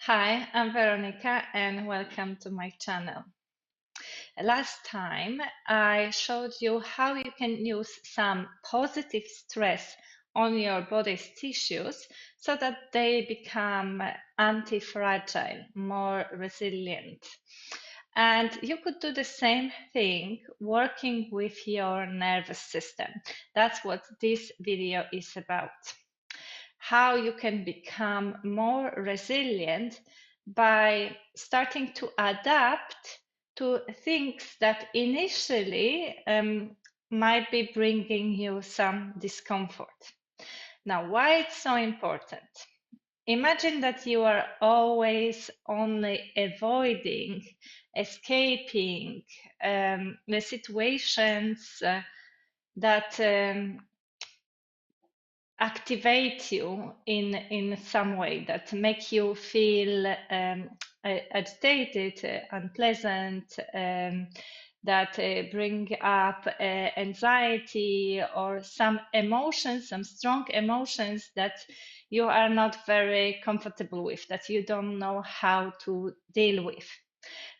Hi, I'm Veronica and welcome to my channel. Last time I showed you how you can use some positive stress on your body's tissues so that they become anti-fragile, more resilient. And you could do the same thing working with your nervous system. That's what this video is about. How you can become more resilient by starting to adapt to things that initially might be bringing you some discomfort. Now, why it's so important? Imagine that you are always only avoiding, escaping the situations that activate you in some way, that make you feel agitated, unpleasant, that bring up anxiety or some emotions, some strong emotions that you are not very comfortable with, that you don't know how to deal with.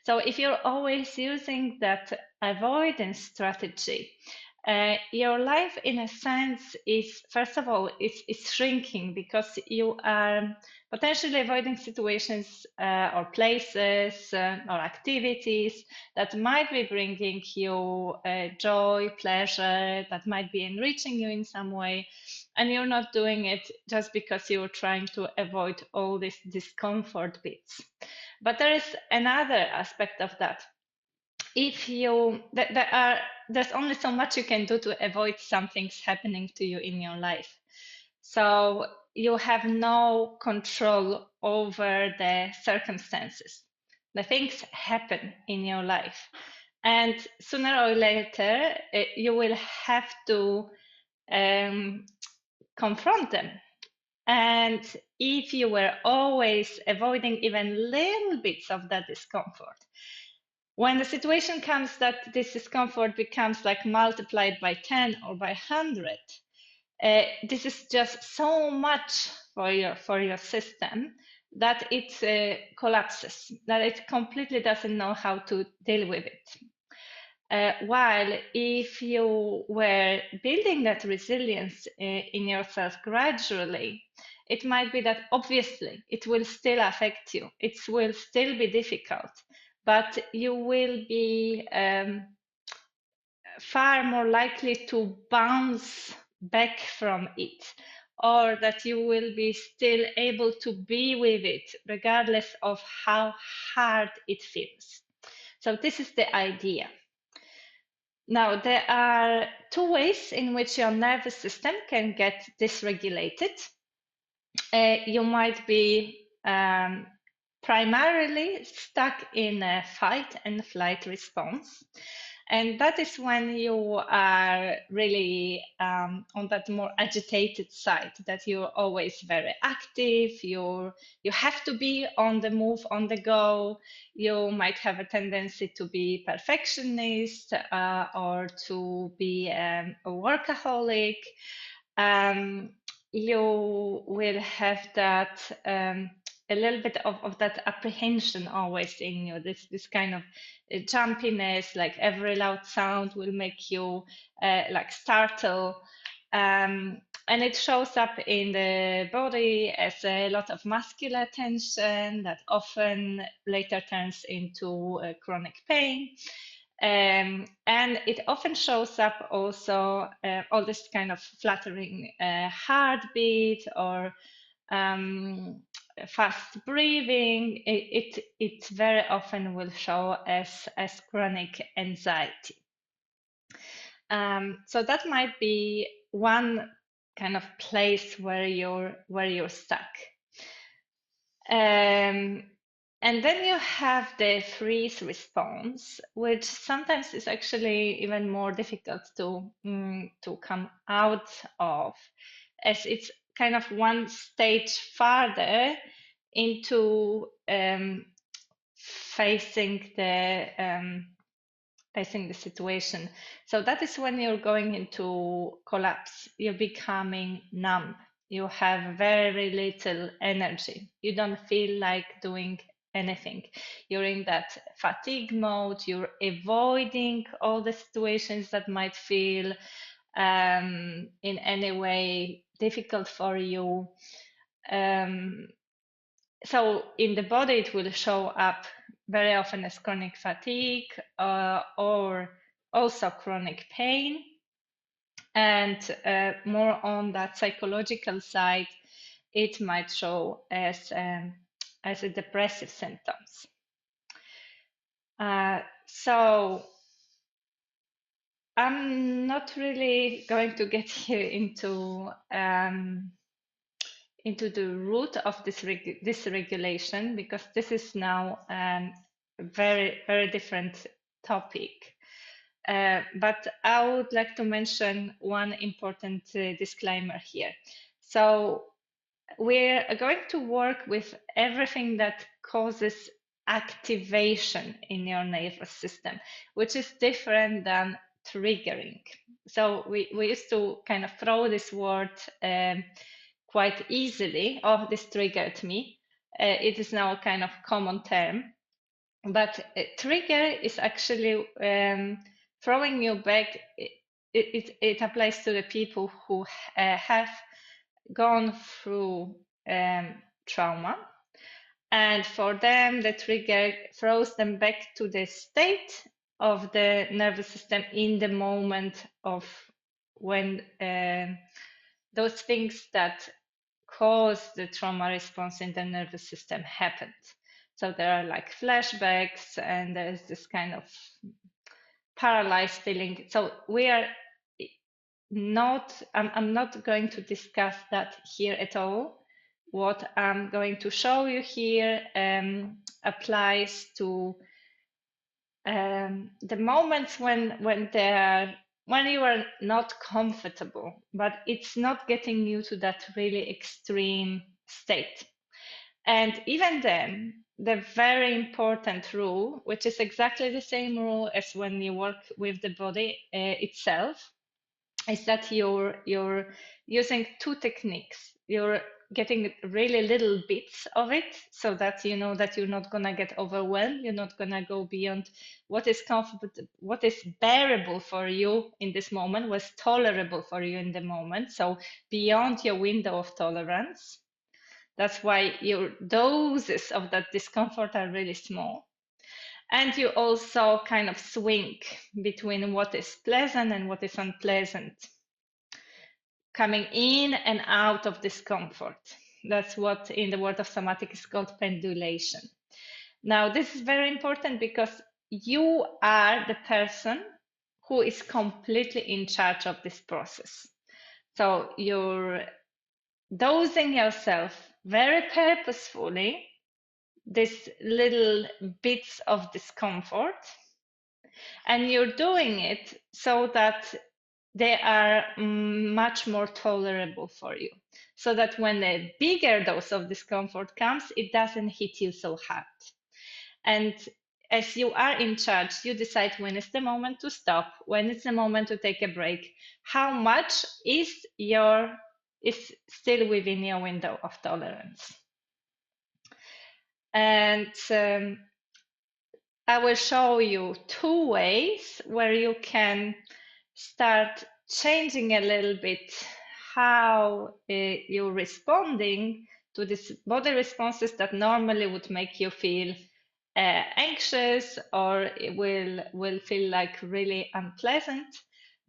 So if you're always using that avoidance strategy, your life, in a sense, is, first of all, it's shrinking because you are potentially avoiding situations or places or activities that might be bringing you joy, pleasure, that might be enriching you in some way, and you're not doing it just because you're trying to avoid all these discomfort bits. But there is another aspect of that. If you there's only so much you can do to avoid some things happening to you in your life. So you have no control over the circumstances. The things happen in your life, and sooner or later you will have to confront them. And if you were always avoiding even little bits of that discomfort, when the situation comes that this discomfort becomes like multiplied by 10 or by 100, this is just so much for your system that it collapses, that it completely doesn't know how to deal with it. While if you were building that resilience in yourself gradually, it might be that obviously it will still affect you. It will still be difficult, but you will be far more likely to bounce back from it, or that you will be still able to be with it regardless of how hard it feels. So this is the idea. Now, there are two ways in which your nervous system can get dysregulated. You might be primarily stuck in a fight and flight response. And that is when you are really on that more agitated side, that you're always very active, you have to be on the move, on the go. You might have a tendency to be perfectionist or to be a workaholic. You will have that a little bit of that apprehension always in you, this kind of jumpiness, like every loud sound will make you like startle. And it shows up in the body as a lot of muscular tension that often later turns into chronic pain. And it often shows up also all this kind of fluttering heartbeat or fast breathing. It very often will show as chronic anxiety. So that might be one kind of place where you're stuck. And then you have the freeze response, which sometimes is actually even more difficult to come out of, as it's kind of one stage farther into facing the situation. So that is when you're going into collapse. You're becoming numb. You have very little energy. You don't feel like doing anything. You're in that fatigue mode. You're avoiding all the situations that might feel in any way difficult for you. So in the body, it will show up very often as chronic fatigue or also chronic pain. And more on that psychological side, it might show as a depressive symptoms. So I'm not really going to get here into the root of this dysregulation, because this is now a very, very different topic. But I would like to mention one important disclaimer here. So we're going to work with everything that causes activation in your nervous system, which is different than triggering. So we used to kind of throw this word quite easily. Oh, this triggered me. It is now a kind of common term. But trigger is actually throwing you back. It applies to the people who have gone through trauma. And for them, the trigger throws them back to the state of the nervous system in the moment of when those things that cause the trauma response in the nervous system happened. So there are like flashbacks, and there's this kind of paralyzed feeling. So we are not, I'm not going to discuss that here at all. What I'm going to show you here applies to the moments when you are not comfortable, but it's not getting you to that really extreme state. And even then, the very important rule, which is exactly the same rule as when you work with the body itself, is that you're using two techniques. You're getting really little bits of it, so that you know that you're not gonna get overwhelmed. You're not gonna go beyond what is comfortable, what is bearable for you in this moment, what's tolerable for you in the moment. So beyond your window of tolerance. That's why your doses of that discomfort are really small. And you also kind of swing between what is pleasant and what is unpleasant, coming in and out of discomfort. That's what in the world of somatic is called pendulation. Now, this is very important because you are the person who is completely in charge of this process. So you're dosing yourself very purposefully these little bits of discomfort, and you're doing it so that they are much more tolerable for you, so that when a bigger dose of discomfort comes, it doesn't hit you so hard. And as you are in charge, you decide when is the moment to stop, when is the moment to take a break, how much is still within your window of tolerance. And I will show you two ways where you can start changing a little bit how you're responding to these body responses that normally would make you feel anxious, or it will feel like really unpleasant,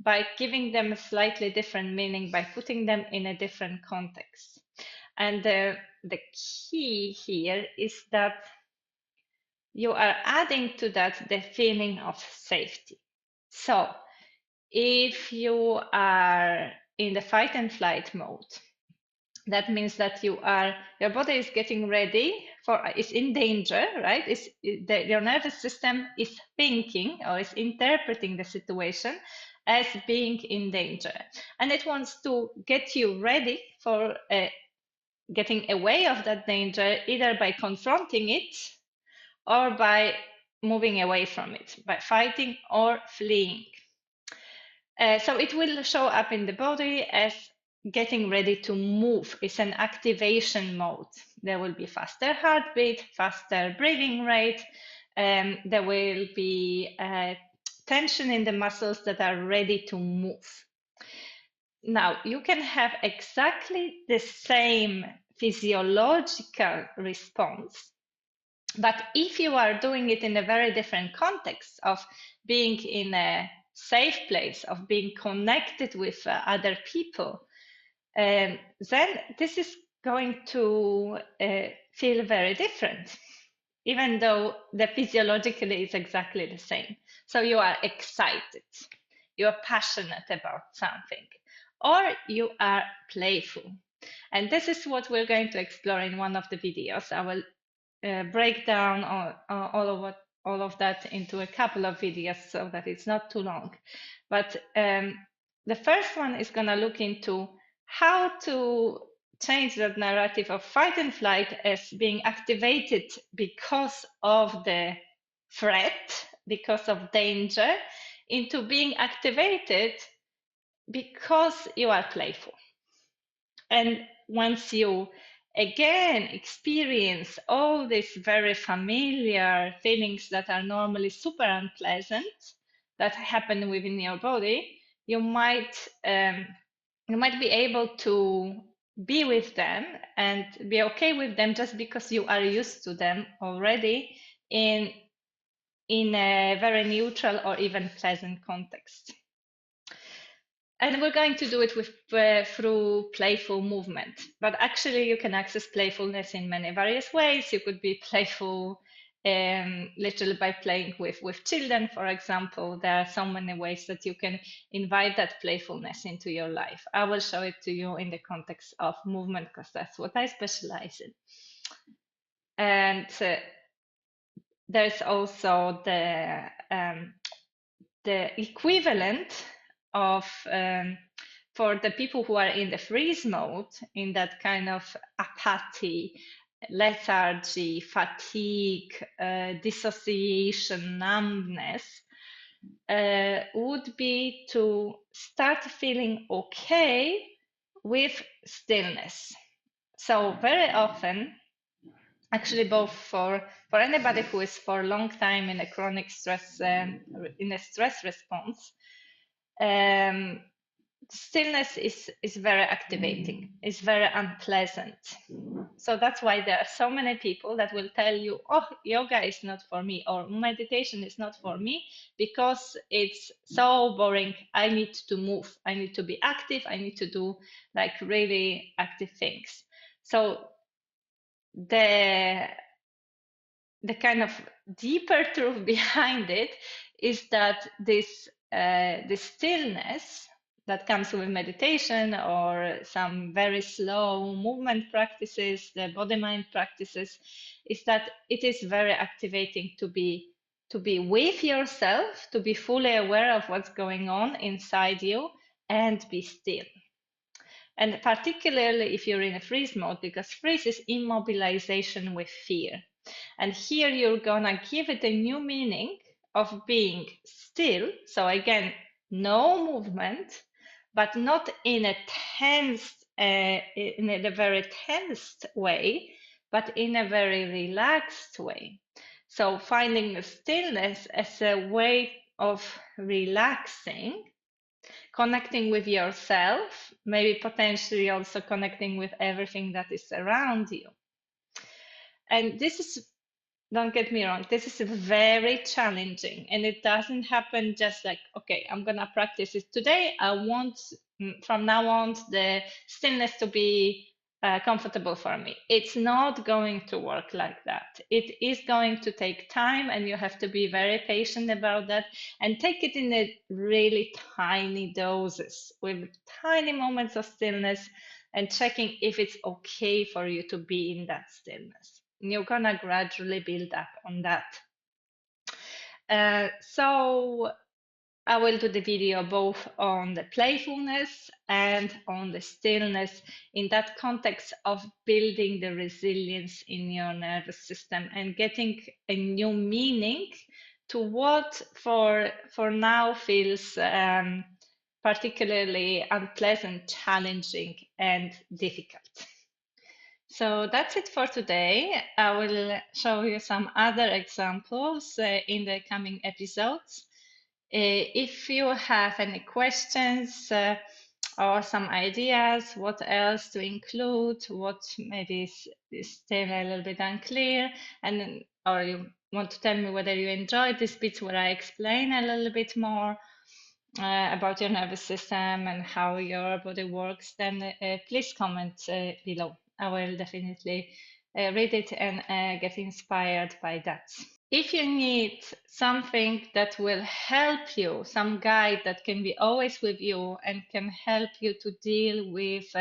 by giving them a slightly different meaning, by putting them in a different context. And the key here is that you are adding to that the feeling of safety. So if you are in the fight and flight mode, that means that your body is getting ready is in danger, right? Your nervous system is thinking or is interpreting the situation as being in danger, and it wants to get you ready for getting away of that danger, either by confronting it or by moving away from it, by fighting or fleeing. So it will show up in the body as getting ready to move. It's an activation mode. There will be faster heartbeat, faster breathing rate, there will be tension in the muscles that are ready to move. Now, you can have exactly the same physiological response, but if you are doing it in a very different context of being in a safe place, of being connected with other people, then this is going to feel very different, even though the physiologically is exactly the same. So you are excited, you are passionate about something, or you are playful. And this is what we're going to explore in one of the videos. I will break down all of that into a couple of videos so that it's not too long. But the first one is going to look into how to change that narrative of fight and flight as being activated because of the threat, because of danger, into being activated because you are playful. And once you again experience all these very familiar feelings that are normally super unpleasant that happen within your body, you might be able to be with them and be okay with them just because you are used to them already in a very neutral or even pleasant context. And we're going to do it with through playful movement. But actually, you can access playfulness in many various ways. You could be playful literally by playing with children, for example. There are so many ways that you can invite that playfulness into your life. I will show it to you in the context of movement because that's what I specialize in. And there's also the equivalent of for the people who are in the freeze mode, in that kind of apathy, lethargy, fatigue, dissociation, numbness, would be to start feeling okay with stillness. So very often, actually both for anybody who is for a long time in a chronic stress, in a stress response, stillness is very activating, it's very unpleasant. So that's why there are so many people that will tell you, oh, yoga is not for me, or meditation is not for me because it's so boring. I need to move, I need to be active, I need to do like really active things. So the kind of deeper truth behind it is that this stillness that comes with meditation or some very slow movement practices, the body-mind practices, is that it is very activating to be with yourself, to be fully aware of what's going on inside you and be still. And particularly if you're in a freeze mode, because freeze is immobilization with fear. And here you're gonna give it a new meaning of being still. So again, no movement, but not in a tense, in a very tensed way, but in a very relaxed way. So finding stillness as a way of relaxing, connecting with yourself, maybe potentially also connecting with everything that is around you. And this is, don't get me wrong, this is very challenging, and it doesn't happen just like, okay, I'm gonna practice it today. I want from now on the stillness to be comfortable for me. It's not going to work like that. It is going to take time, and you have to be very patient about that and take it in a really tiny doses with tiny moments of stillness and checking if it's okay for you to be in that stillness. You're gonna gradually build up on that. So I will do the video both on the playfulness and on the stillness in that context of building the resilience in your nervous system and getting a new meaning to what for now feels particularly unpleasant, challenging, and difficult. So that's it for today. I will show you some other examples in the coming episodes. If you have any questions or some ideas, what else to include, what maybe is still a little bit unclear, and or you want to tell me whether you enjoyed this bit where I explain a little bit more about your nervous system and how your body works, then please comment below. I will definitely read it and get inspired by that. If you need something that will help you, some guide that can be always with you and can help you to deal with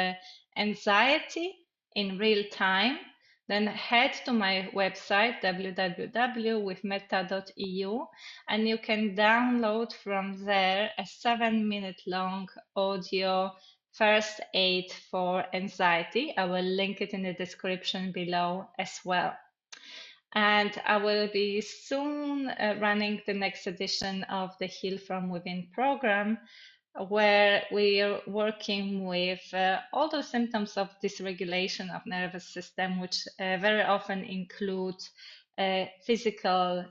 anxiety in real time, then head to my website www.withmeta.eu and you can download from there a 7-minute long audio first aid for anxiety. I will link it in the description below as well. And I will be soon running the next edition of the Heal From Within program, where we are working with all those symptoms of dysregulation of nervous system, which very often include physical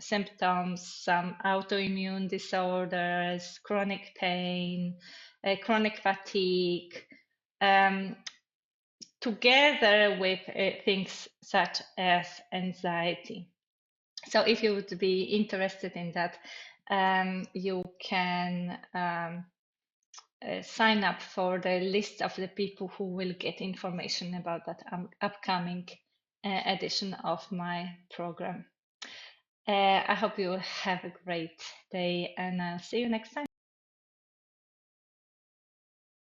symptoms, some autoimmune disorders, chronic pain, chronic fatigue, together with things such as anxiety. So if you would be interested in that, you can sign up for the list of the people who will get information about that upcoming edition of my program. I hope you will have a great day and I'll see you next time.